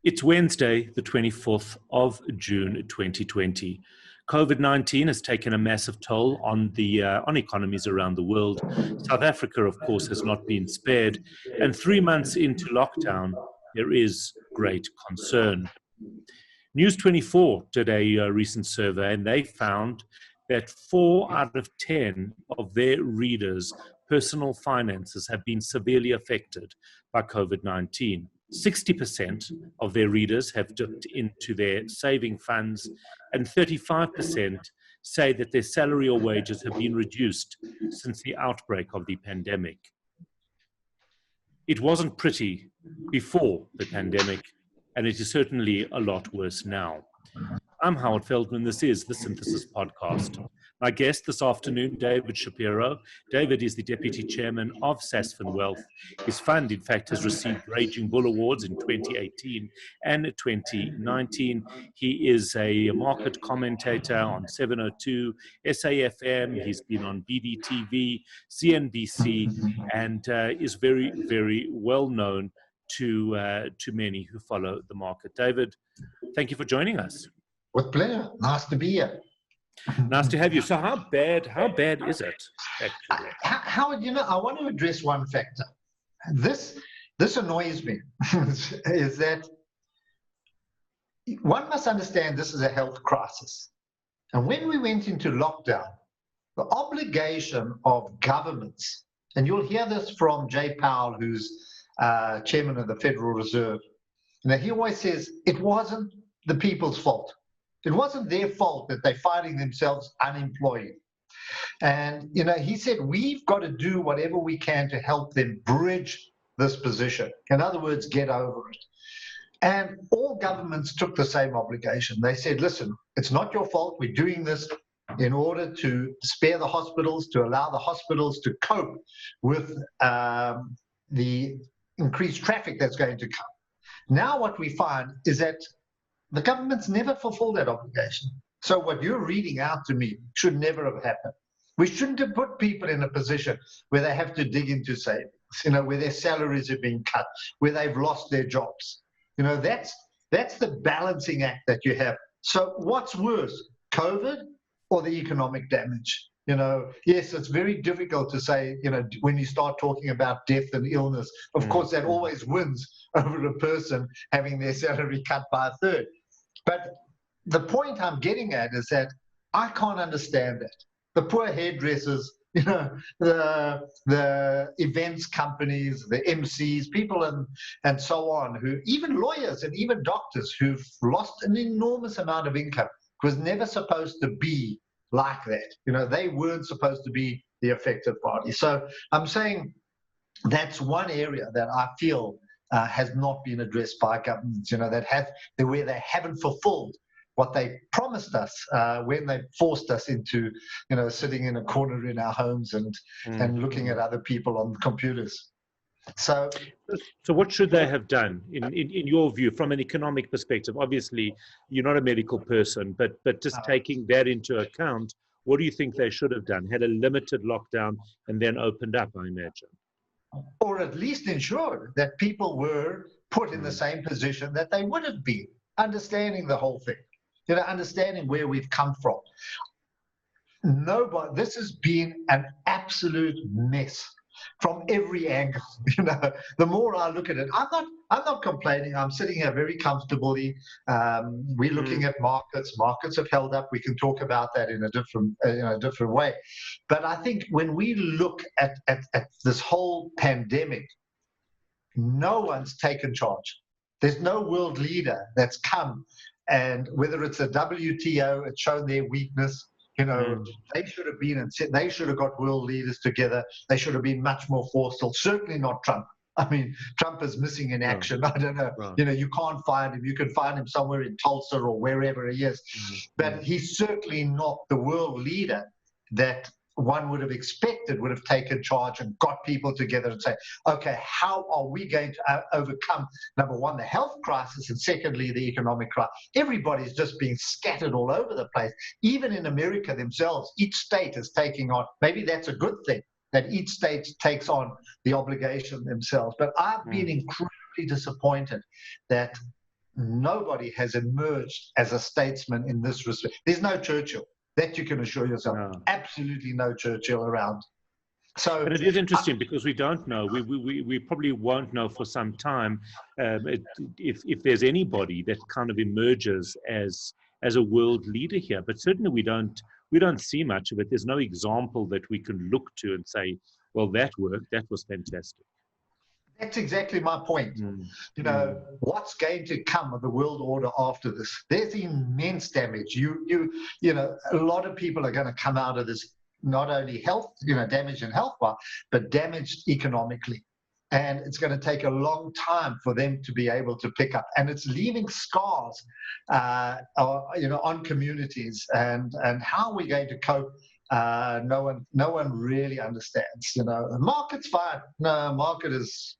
It's Wednesday, the 24th of June, 2020. COVID-19 has taken a massive toll on economies around the world. South Africa, of course, has not been spared. And 3 months into lockdown, there is great concern. News 24 did a recent survey, and they found that 4 out of 10 of their readers' personal finances have been severely affected by COVID-19. 60% of their readers have dipped into their saving funds, and 35% say that their salary or wages have been reduced since the outbreak of the pandemic. It wasn't pretty before the pandemic, and it is certainly a lot worse now. I'm Howard Feldman. This is the Synthesis Podcast. My guest this afternoon, David Shapiro. David is the Deputy Chairman of Sasfin Wealth. His fund, in fact, has received Raging Bull Awards in 2018 and 2019. He is a market commentator on 702, SAFM. He's been on BDTV, CNBC, and is very, very well known to many who follow the market. David, thank you for joining us. With pleasure. Nice to be here. Nice to have you. So how bad is it, actually? Howard, I want to address one factor. This annoys me, is that one must understand this is a health crisis. And when we went into lockdown, the obligation of governments, and you'll hear this from Jay Powell, who's Chairman of the Federal Reserve, he always says it wasn't the people's fault. It wasn't their fault that they're finding themselves unemployed. And, he said, we've got to do whatever we can to help them bridge this position. In other words, get over it. And all governments took the same obligation. They said, listen, it's not your fault. We're doing this in order to spare the hospitals, to allow the hospitals to cope with the increased traffic that's going to come. Now what we find is that the government's never fulfilled that obligation. So what you're reading out to me should never have happened. We shouldn't have put people in a position where they have to dig into savings, where their salaries are being cut, where they've lost their jobs. That's the balancing act that you have. So what's worse, COVID or the economic damage? Yes, it's very difficult to say, when you start talking about death and illness, of course, that always wins over a person having their salary cut by a third. But the point I'm getting at is that I can't understand that. The poor hairdressers, the events companies, the MCs, people and so on, who even lawyers and even doctors who've lost an enormous amount of income. It was never supposed to be like that. They weren't supposed to be the affected party. So I'm saying that's one area that I feel has not been addressed by governments, where they haven't fulfilled what they promised us when they forced us into, sitting in a corner in our homes and looking at other people on computers. So what should they have done, in your view, from an economic perspective? Obviously, you're not a medical person, but just taking that into account, what do you think they should have done? Had a limited lockdown and then opened up, I imagine. Or at least ensured that people were put in the same position that they would have been, understanding the whole thing, understanding where we've come from. This has been an absolute mess from every angle. The more I look at it, I'm not complaining. I'm sitting here very comfortably. We're looking at markets. Markets have held up. We can talk about that in a different way. But I think when we look at this whole pandemic, no one's taken charge. There's no world leader that's come, and whether it's a WTO, it's shown their weakness. They should have been and said they should have got world leaders together. They should have been much more forceful. Certainly not Trump. I mean, Trump is missing in action. I don't know. Right. You can't find him. You can find him somewhere in Tulsa or wherever he is. But he's certainly not the world leader that one would have expected would have taken charge and got people together and say, okay, how are we going to overcome, number one, the health crisis, and secondly, the economic crisis? Everybody's just being scattered all over the place. Even in America themselves, each state is taking on, maybe that's a good thing, that each state takes on the obligation themselves. But I've been incredibly disappointed that nobody has emerged as a statesman in this respect. There's no Churchill. That you can assure yourself. No. Absolutely no Churchill around. So, but it is interesting because we don't know. We probably won't know for some time if there's anybody that kind of emerges as a world leader here. But certainly we don't see much of it. There's no example that we can look to and say, well, that worked. That was fantastic. That's exactly my point. You know, what's going to come of the world order after this? There's immense damage. You know, a lot of people are going to come out of this not only health, damaged in health, but damaged economically. And it's going to take a long time for them to be able to pick up. And it's leaving scars, on communities. And how are we going to cope? No one really understands. The market's fine. No, market is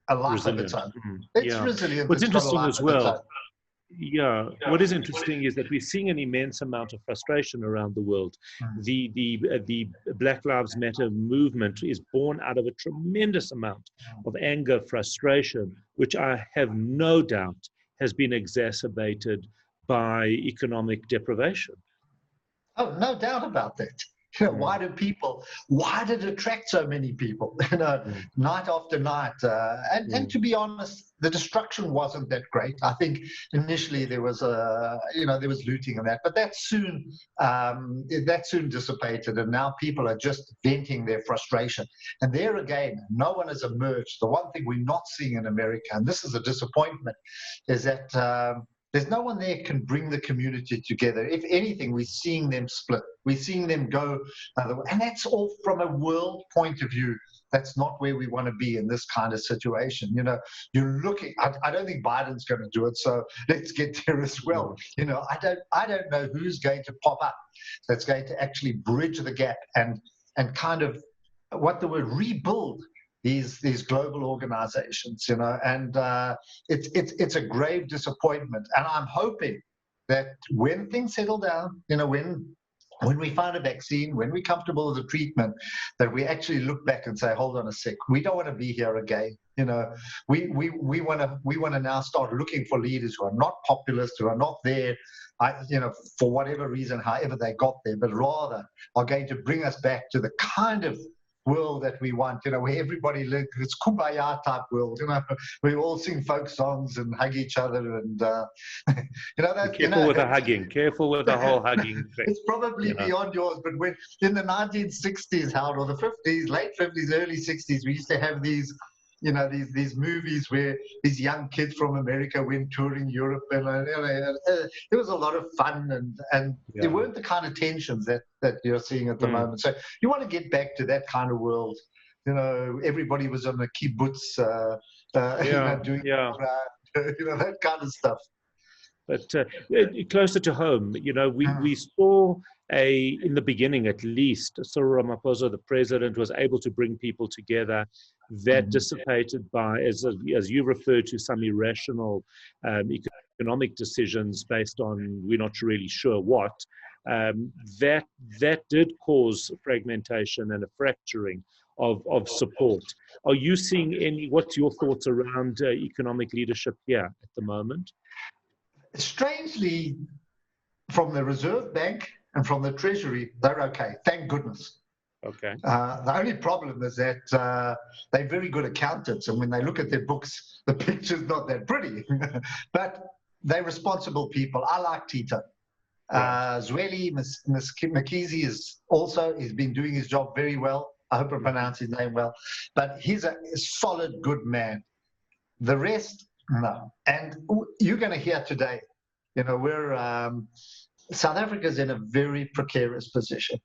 a life of its own. It's resilient. What's interesting as well, what is interesting is that we're seeing an immense amount of frustration around the world. The Black Lives Matter movement is born out of a tremendous amount of anger, frustration, which I have no doubt has been exacerbated by economic deprivation. Oh, no doubt about that. Why did it attract so many people, night after night? And to be honest, the destruction wasn't that great. I think initially there was looting and that, but that soon dissipated, and now people are just venting their frustration. And there again, no one has emerged. The one thing we're not seeing in America, and this is a disappointment, is that there's no one there can bring the community together. If anything, we're seeing them split. We're seeing them go, and that's all from a world point of view. That's not where we want to be in this kind of situation. You're looking. I don't think Biden's going to do it. So let's get there as well. I don't know who's going to pop up that's going to actually bridge the gap and kind of rebuild these global organizations, and it's a grave disappointment. And I'm hoping that when things settle down, when we find a vaccine, when we're comfortable with the treatment, that we actually look back and say, hold on a sec, we don't want to be here again. We want to now start looking for leaders who are not populist, who are not there, for whatever reason, however they got there, but rather are going to bring us back to the kind of world that we want, where everybody lives. It's kumbaya type world, we all sing folk songs and hug each other, and careful with the hugging, careful with the whole hugging thing. It's probably beyond yours, but when in the 1960s, Howard, or the 50s, late 50s, early 60s, we used to have these movies where these young kids from America went touring Europe, and it was a lot of fun, and there weren't the kind of tensions that you're seeing at the moment. So you want to get back to that kind of world. Everybody was on the kibbutz, doing that kind of stuff. But closer to home, we saw in the beginning, at least, Cyril Ramaphosa, the president, was able to bring people together. That dissipated by, as you referred to, some irrational economic decisions based on we're not really sure what. That did cause fragmentation and a fracturing of support. Are you seeing what's your thoughts around economic leadership here at the moment? Strangely, from the Reserve Bank and from the Treasury, they're okay. Thank goodness. Okay. The only problem is that they're very good accountants, and when they look at their books, the picture's not that pretty. But they're responsible people. I like Tito. Zweli Mkhize he's been doing his job very well. I hope I pronounce his name well. But he's a solid, good man. The rest, no. And you're going to hear today, South Africa's in a very precarious position.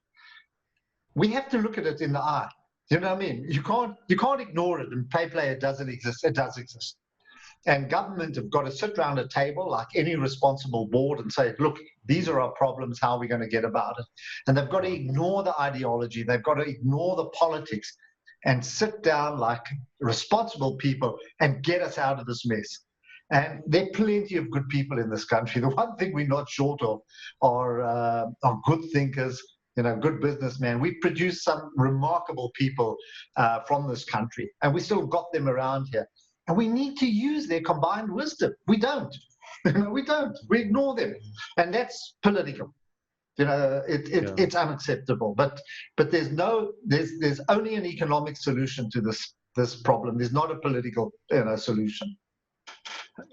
We have to look at it in the eye. You know what I mean? You can't ignore it and play it doesn't exist. It does exist. And government have got to sit around a table like any responsible board and say, look, these are our problems, how are we going to get about it? And they've got to ignore the ideology. They've got to ignore the politics and sit down like responsible people and get us out of this mess. And there are plenty of good people in this country. The one thing we're not short of are good thinkers, good businessmen. We've produced some remarkable people from this country, and we still got them around here. And we need to use their combined wisdom. We don't. We don't. We ignore them, and that's political. It's unacceptable. But there's only an economic solution to this problem. There's not a political solution.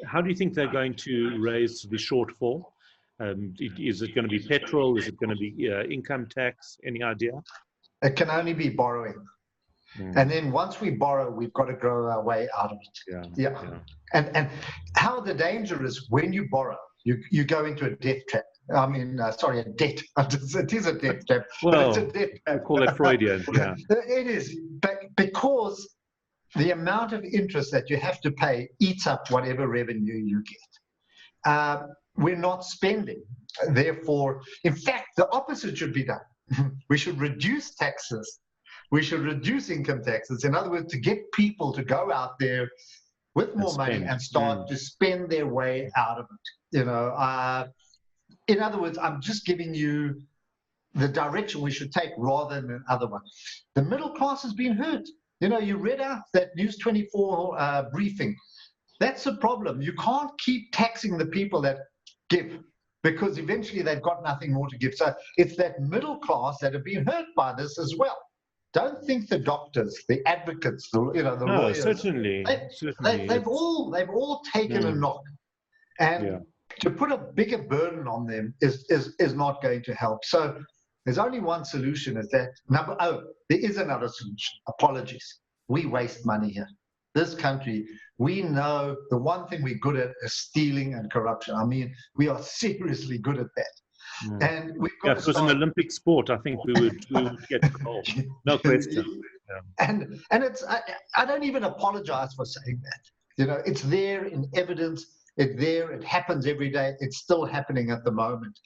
How do you think they're going to raise the shortfall? Is it going to be petrol? Is it going to be income tax? Any idea? It can only be borrowing. And then once we borrow, we've got to grow our way out of it. Yeah. And how the danger is when you borrow, you go into a debt trap. I mean, sorry, a debt. It is a debt trap. Well, it's a debt trap. I call it Freudian. Yeah. It is, because the amount of interest that you have to pay eats up whatever revenue you get. We're not spending. Therefore, in fact, the opposite should be done. We should reduce taxes. We should reduce income taxes. In other words, to get people to go out there with more money and start to spend their way out of it. In other words, I'm just giving you the direction we should take rather than another one. The middle class has been hurt. You read out that News 24 briefing. That's the problem. You can't keep taxing the people that give, because eventually they've got nothing more to give. So it's that middle class that have been hurt by this as well. Don't think the doctors, the advocates, the lawyers. Certainly. They've all taken a knock, and to put a bigger burden on them is not going to help. So there's only one solution. Is that there is another solution. Apologies. We waste money here. This country, we know the one thing we're good at is stealing and corruption. I mean, we are seriously good at that. And we've got if it was an Olympic sport, I think we would get gold. No question. And it's I don't even apologize for saying that. It's there in evidence. It's there. It happens every day. It's still happening at the moment.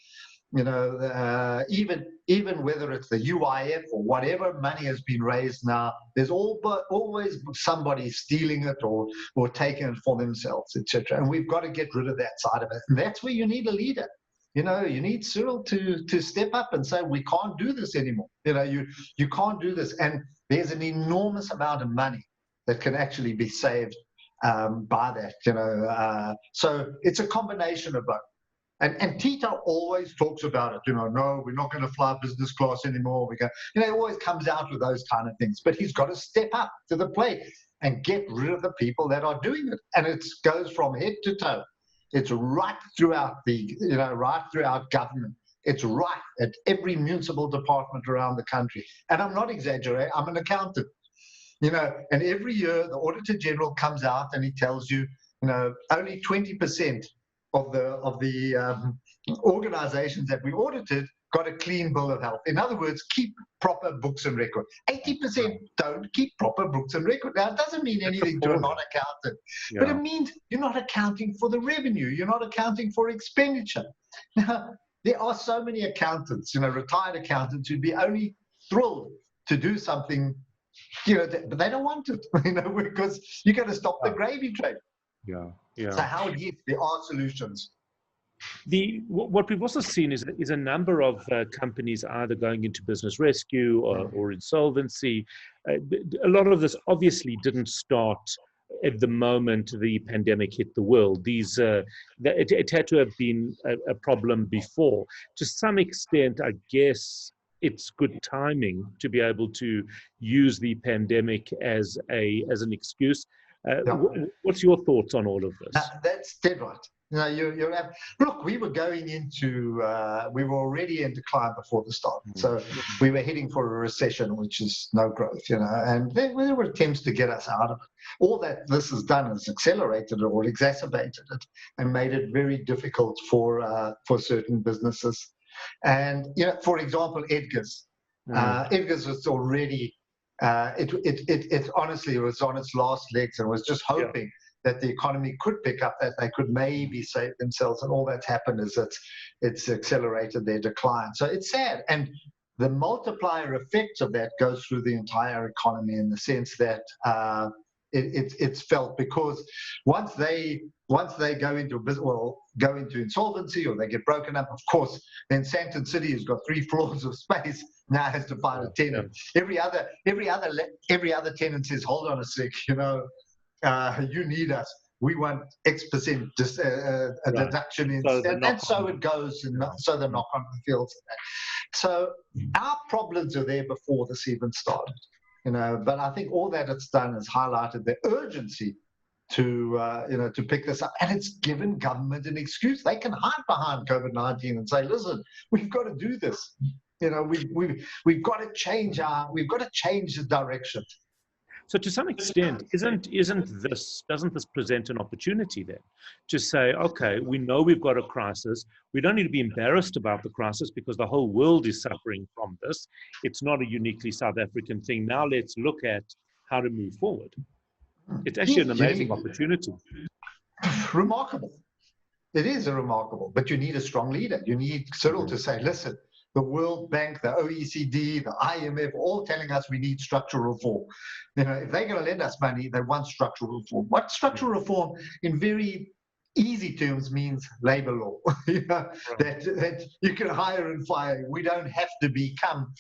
Even whether it's the UIF or whatever money has been raised now, there's always somebody stealing it or taking it for themselves, etc. And we've got to get rid of that side of it. And that's where you need a leader. You need Cyril to step up and say, we can't do this anymore. You can't do this. And there's an enormous amount of money that can actually be saved by that. So it's a combination of both. And Tito always talks about it. No, we're not going to fly business class anymore. He always comes out with those kind of things. But he's got to step up to the plate and get rid of the people that are doing it. And it goes from head to toe. It's right throughout right throughout government. It's right at every municipal department around the country. And I'm not exaggerating. I'm an accountant. And every year the Auditor General comes out and he tells you, only 20% of the organizations that we audited got a clean bill of health. In other words, keep proper books and record. 80% don't keep proper books and record. Now, it doesn't mean anything to a non-accountant, but it means you're not accounting for the revenue. You're not accounting for expenditure. Now, there are so many accountants, retired accountants who'd be only thrilled to do something, but they don't want it, because you got to stop the gravy train. Yeah. So how there are solutions. What we've also seen is a number of companies either going into business rescue or insolvency. A lot of this obviously didn't start at the moment the pandemic hit the world. It had to have been a problem before. To some extent, I guess it's good timing to be able to use the pandemic as an excuse. What's your thoughts on all of this? That's dead right. Look, we were we were already in decline before the start. So we were heading for a recession, which is no growth, and there were attempts to get us out of it. All that this has done is accelerated it or exacerbated it and made it very difficult for certain businesses. And, for example, Edgar's. Edgar's was already, it honestly was on its last legs and was just hoping that the economy could pick up, that they could maybe save themselves. And all that's happened is it's accelerated their decline. So it's sad. And the multiplier effect of that goes through the entire economy in the sense that it's felt, because once they go into go into insolvency or they get broken up, of course, then Sandton City has got 3 floors of space, now has to find a tenant. Every other tenant says, hold on a sec, you need us. we want X% a deduction in, and so it goes, and so the knock-on fields. So our problems are there before this even started, but I think all that it's done is highlighted the urgency to pick this up, and it's given government an excuse. They can hide behind COVID-19 and say, listen, we've got to do this. We've got to change the direction. So to some extent, doesn't this present an opportunity then to say, okay, we know we've got a crisis. We don't need to be embarrassed about the crisis because the whole world is suffering from this. It's not a uniquely South African thing. Now let's look at how to move forward. It's actually an amazing opportunity. Remarkable. It is remarkable, but you need a strong leader. You need Cyril to say, listen, the World Bank, the OECD, the IMF, all telling us we need structural reform. If they're going to lend us money, they want structural reform. What structural reform, in very easy terms, means labor law. That you can hire and fire. We don't have to become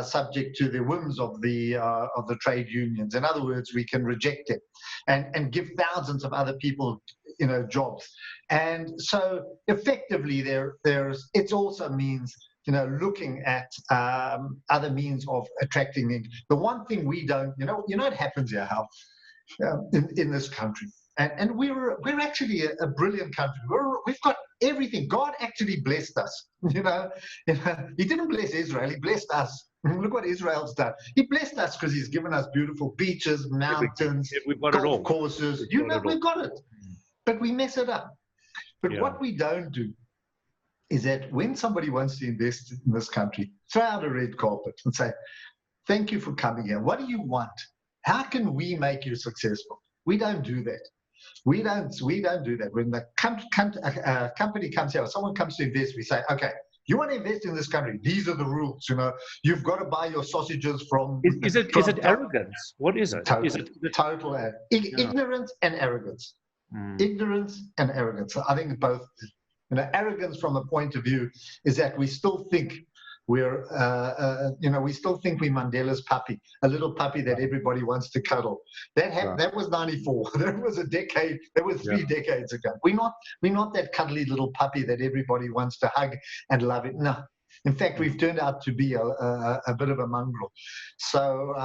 subject to the whims of the trade unions. In other words, we can reject it and give thousands of other people jobs. And so effectively, it also means looking at other means of attracting in. The one thing we don't, it happens here, Hal, in this country. And we're actually a brilliant country. We've got everything. God actually blessed us. He didn't bless Israel. He blessed us. Look what Israel's done. He blessed us because he's given us beautiful beaches, mountains, golf courses. We've got it. But we mess it up. But what we don't do is that when somebody wants to invest in this country, throw out a red carpet and say, thank you for coming here. What do you want? How can we make you successful? We don't do that. We don't do that. When the company comes here, or someone comes to invest, we say, okay, you want to invest in this country, these are the rules. You've got to buy your sausages from... Is it arrogance? What is it? Total ignorance and arrogance. Ignorance and arrogance. I think both... arrogance from a point of view is that we still think we're Mandela's puppy, a little puppy that everybody wants to cuddle. That was 94. That was a decade. That was 3 decades ago. We're not that cuddly little puppy that everybody wants to hug and love it. No. In fact, we've turned out to be a bit of a mongrel. So,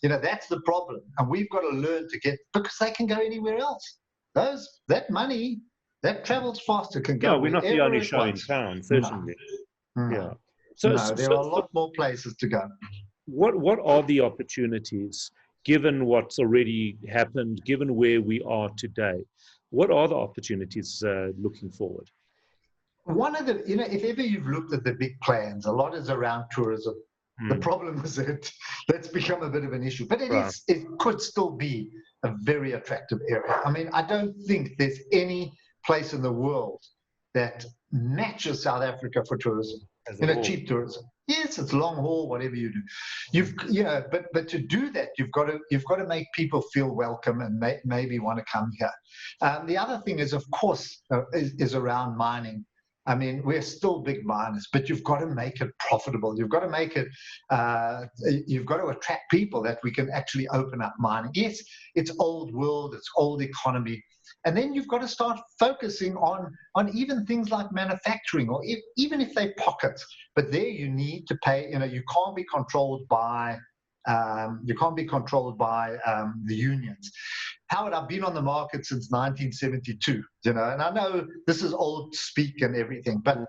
that's the problem. And we've got to learn to because they can go anywhere else. That money, that travels faster, can go. Yeah, we're not the only show in town, certainly. No. Yeah. So there are a lot more places to go. What are the opportunities, given what's already happened, given where we are today? What are the opportunities looking forward? One of the, if ever you've looked at the big plans, a lot is around tourism. The problem is that that's become a bit of an issue, but it could still be a very attractive area. I mean, I don't think there's any place in the world that matches South Africa for tourism, cheap tourism. Yes, it's long haul, whatever you do. But to do that, you've got to make people feel welcome and maybe want to come here. The other thing is, of course, is around mining. I mean, we're still big miners, but you've got to make it profitable. You've got to make it, you've got to attract people that we can actually open up mining. Yes, it's old world, it's old economy. And then you've got to start focusing on even things like manufacturing, or even if they pockets. But there you need to pay, you can't be controlled by the unions. Howard, I've been on the market since 1972, and I know this is old speak and everything, but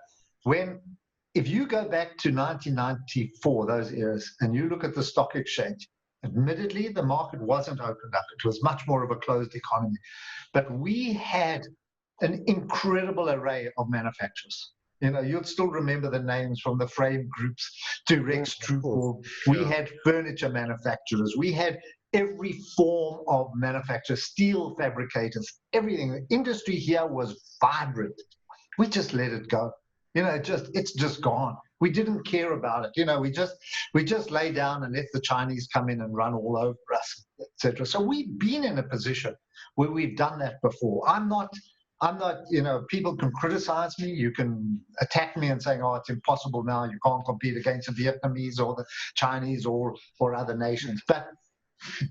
if you go back to 1994, those eras, and you look at the stock exchange, admittedly, the market wasn't opened up. It was much more of a closed economy. But we had an incredible array of manufacturers. You'll still remember the names from the frame groups to Rex Trueform. We had furniture manufacturers. We had every form of manufacturer, steel fabricators, everything. The industry here was vibrant. We just let it go. It's just gone. We didn't care about it. We just lay down and let the Chinese come in and run all over us, etc. So we've been in a position where we've done that before. I'm not, people can criticize me. You can attack me and saying, oh, it's impossible now. You can't compete against the Vietnamese or the Chinese or other nations. But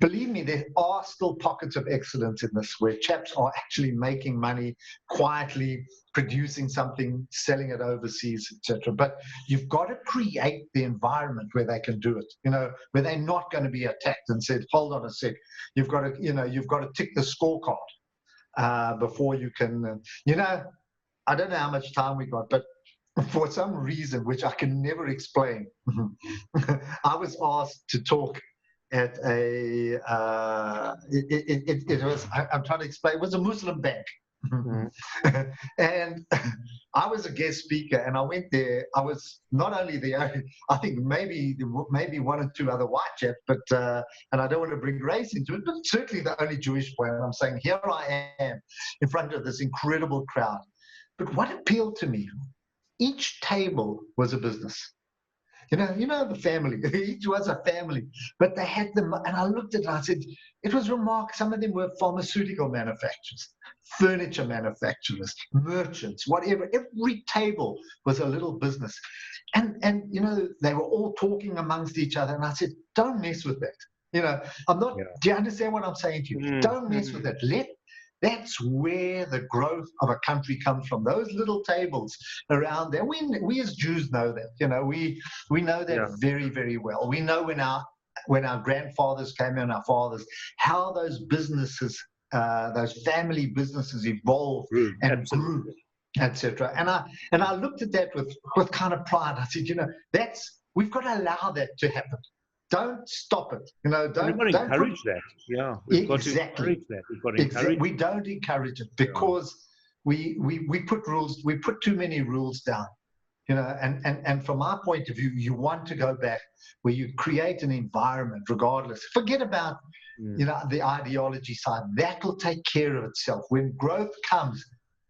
believe me, there are still pockets of excellence in this where chaps are actually making money quietly, producing something, selling it overseas, etc. But you've got to create the environment where they can do it, where they're not going to be attacked and said, hold on a sec, you've got to tick the scorecard before you can, I don't know how much time we got, but for some reason, which I can never explain, I was asked to talk at a, it was, I'm trying to explain, it was a Muslim bank. And I was a guest speaker, and I went there. I was not only the only, I think maybe one or two other white chaps, but and I don't want to bring race into it, but certainly the only Jewish boy. And I'm saying, here I am in front of this incredible crowd. But what appealed to me, each table was a business. The family, each was a family, but they had them. And I looked at it and I said, it was remarkable. Some of them were pharmaceutical manufacturers, furniture manufacturers, merchants, whatever. Every table was a little business. And they were all talking amongst each other. And I said, don't mess with that. I'm not, do you understand what I'm saying to you? Don't mess with it. That's where the growth of a country comes from. Those little tables around there. We as Jews know that. We know that very, very well. We know when our grandfathers came and our fathers, how those businesses, those family businesses evolved and grew, etc. And I looked at that with kind of pride. I said, we've got to allow that to happen. Don't stop it. Don't encourage that. Yeah, we've got to encourage that. We've got to encourage. We don't encourage it because we put rules. We put too many rules down. And from our point of view, you want to go back where you create an environment, regardless. Forget about the ideology side. That will take care of itself. When growth comes,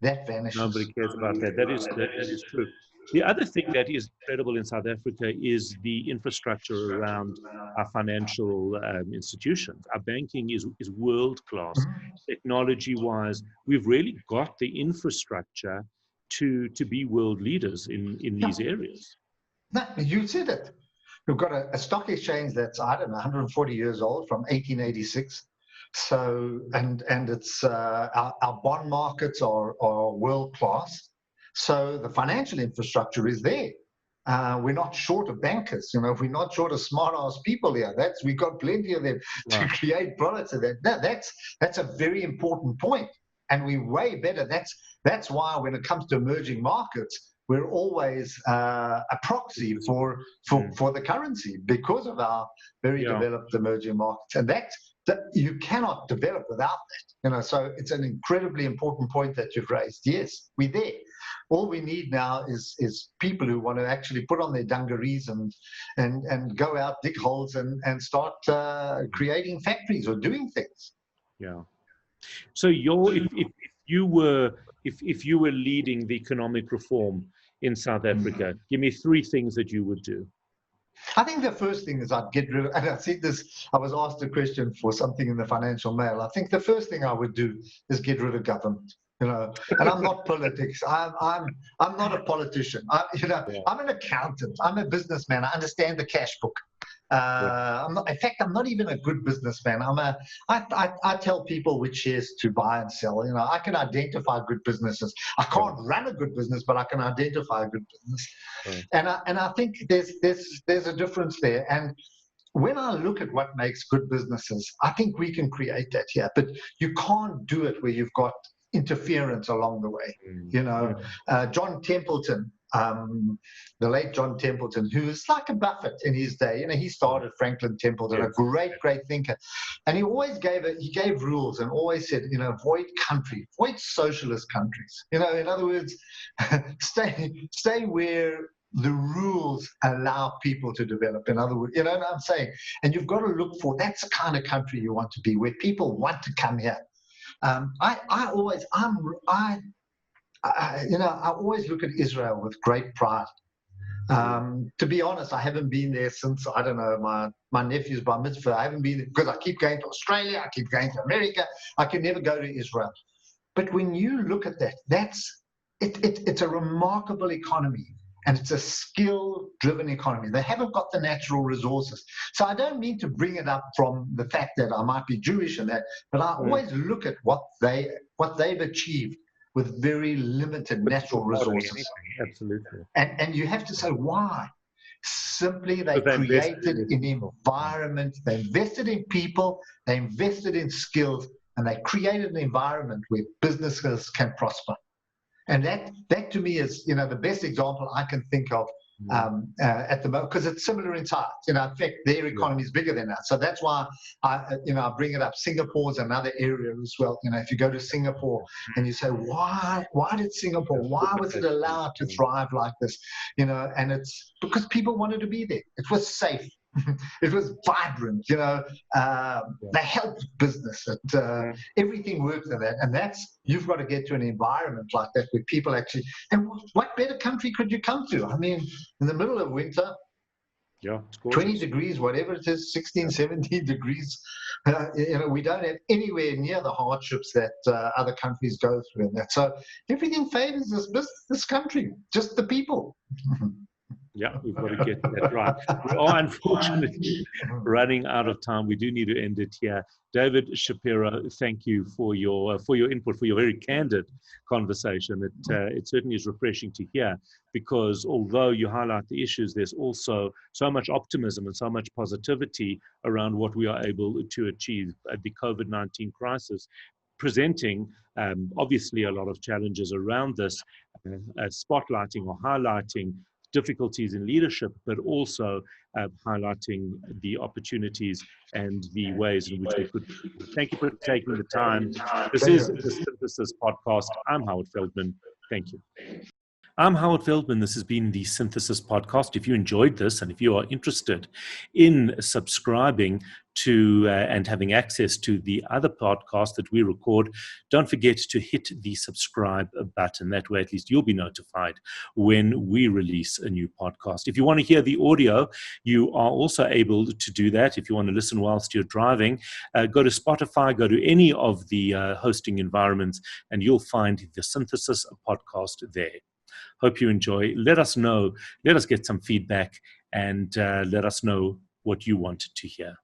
that vanishes. Nobody cares about that. That is true. The other thing that is incredible in South Africa is the infrastructure around our financial institutions. Our banking is world-class. Technology-wise, we've really got the infrastructure to be world leaders in these areas. No, you said it. We've got a stock exchange that's, 140 years old, from 1886. So, and it's our bond markets are world-class. So the financial infrastructure is there. We're not short of bankers. We're not short of smart-ass people here. We've got plenty of them to create products of that. That's a very important point, and we're way better. That's why when it comes to emerging markets, we're always a proxy for the currency because of our very developed emerging markets, and that you cannot develop without that. So it's an incredibly important point that you've raised. Yes, we're there. All we need now is people who want to actually put on their dungarees and go out, dig holes, and start creating factories or doing things. Yeah. So if you were leading the economic reform in South Africa, give me 3 things that you would do. I think the first thing is I'd get rid of, and I think I was asked a question for something in the Financial Mail. I think the first thing I would do is get rid of government. And I'm not politics. I'm not a politician. I'm an accountant. I'm a businessman. I understand the cash book. In fact, I'm not even a good businessman. I tell people which shares to buy and sell. I can identify good businesses. I can't run a good business, but I can identify a good business. And I think there's a difference there. And when I look at what makes good businesses, I think we can create that here. But you can't do it where you've got interference along the way. John Templeton, the late John Templeton, who was like a Buffett in his day. He started Franklin Templeton, a great thinker, and he always gave rules and always said, avoid socialist countries. In other words, stay where the rules allow people to develop. In other words, what I'm saying? And you've got to look for, that's the kind of country you want to be, where people want to come here. I always look at Israel with great pride. To be honest, I haven't been there since, I don't know, my nephew's bar mitzvah. I haven't been there because I keep going to Australia, I keep going to America. I can never go to Israel. But when you look at that, it's a remarkable economy. and it's a skill-driven economy. They haven't got the natural resources. So I don't mean to bring it up from the fact that I might be Jewish and that, but I always look at what they've achieved with very limited natural resources. Absolutely. And you have to say why. Simply, they created an environment, they invested in people, they invested in skills, and they created an environment where businesses can prosper. And that to me is, the best example I can think of at the moment, because it's similar in size. In fact, their economy is bigger than us. So that's why I bring it up. Singapore is another area as well. If you go to Singapore and you say, why did Singapore, why was it allowed to thrive like this? And it's because people wanted to be there. It was safe. It was vibrant, they helped business. Everything worked in that. And you've got to get to an environment like that where people actually, and what better country could you come to? I mean, in the middle of winter, 20 degrees, whatever it is, 16, 17 degrees, we don't have anywhere near the hardships that other countries go through in that. So everything favors this country, just the people. Yeah, we've got to get that right. We are unfortunately running out of time. We do need to end it here. David Shapiro, thank you for your input, for your very candid conversation. It certainly is refreshing to hear, because although you highlight the issues, there's also so much optimism and so much positivity around what we are able to achieve at the COVID-19 crisis, presenting obviously a lot of challenges around this, spotlighting or highlighting difficulties in leadership, but also highlighting the opportunities and the ways in which we could. Thank you for taking the time. This is the Synthesis Podcast. I'm Howard Feldman. Thank you. I'm Howard Feldman. This has been the Synthesis Podcast. If you enjoyed this and if you are interested in subscribing to and having access to the other podcasts that we record, don't forget to hit the subscribe button. That way, at least you'll be notified when we release a new podcast. If you want to hear the audio, you are also able to do that. If you want to listen whilst you're driving, go to Spotify, go to any of the hosting environments, and you'll find the Synthesis Podcast there. Hope you enjoy. Let us know. Let us get some feedback, and let us know what you want to hear.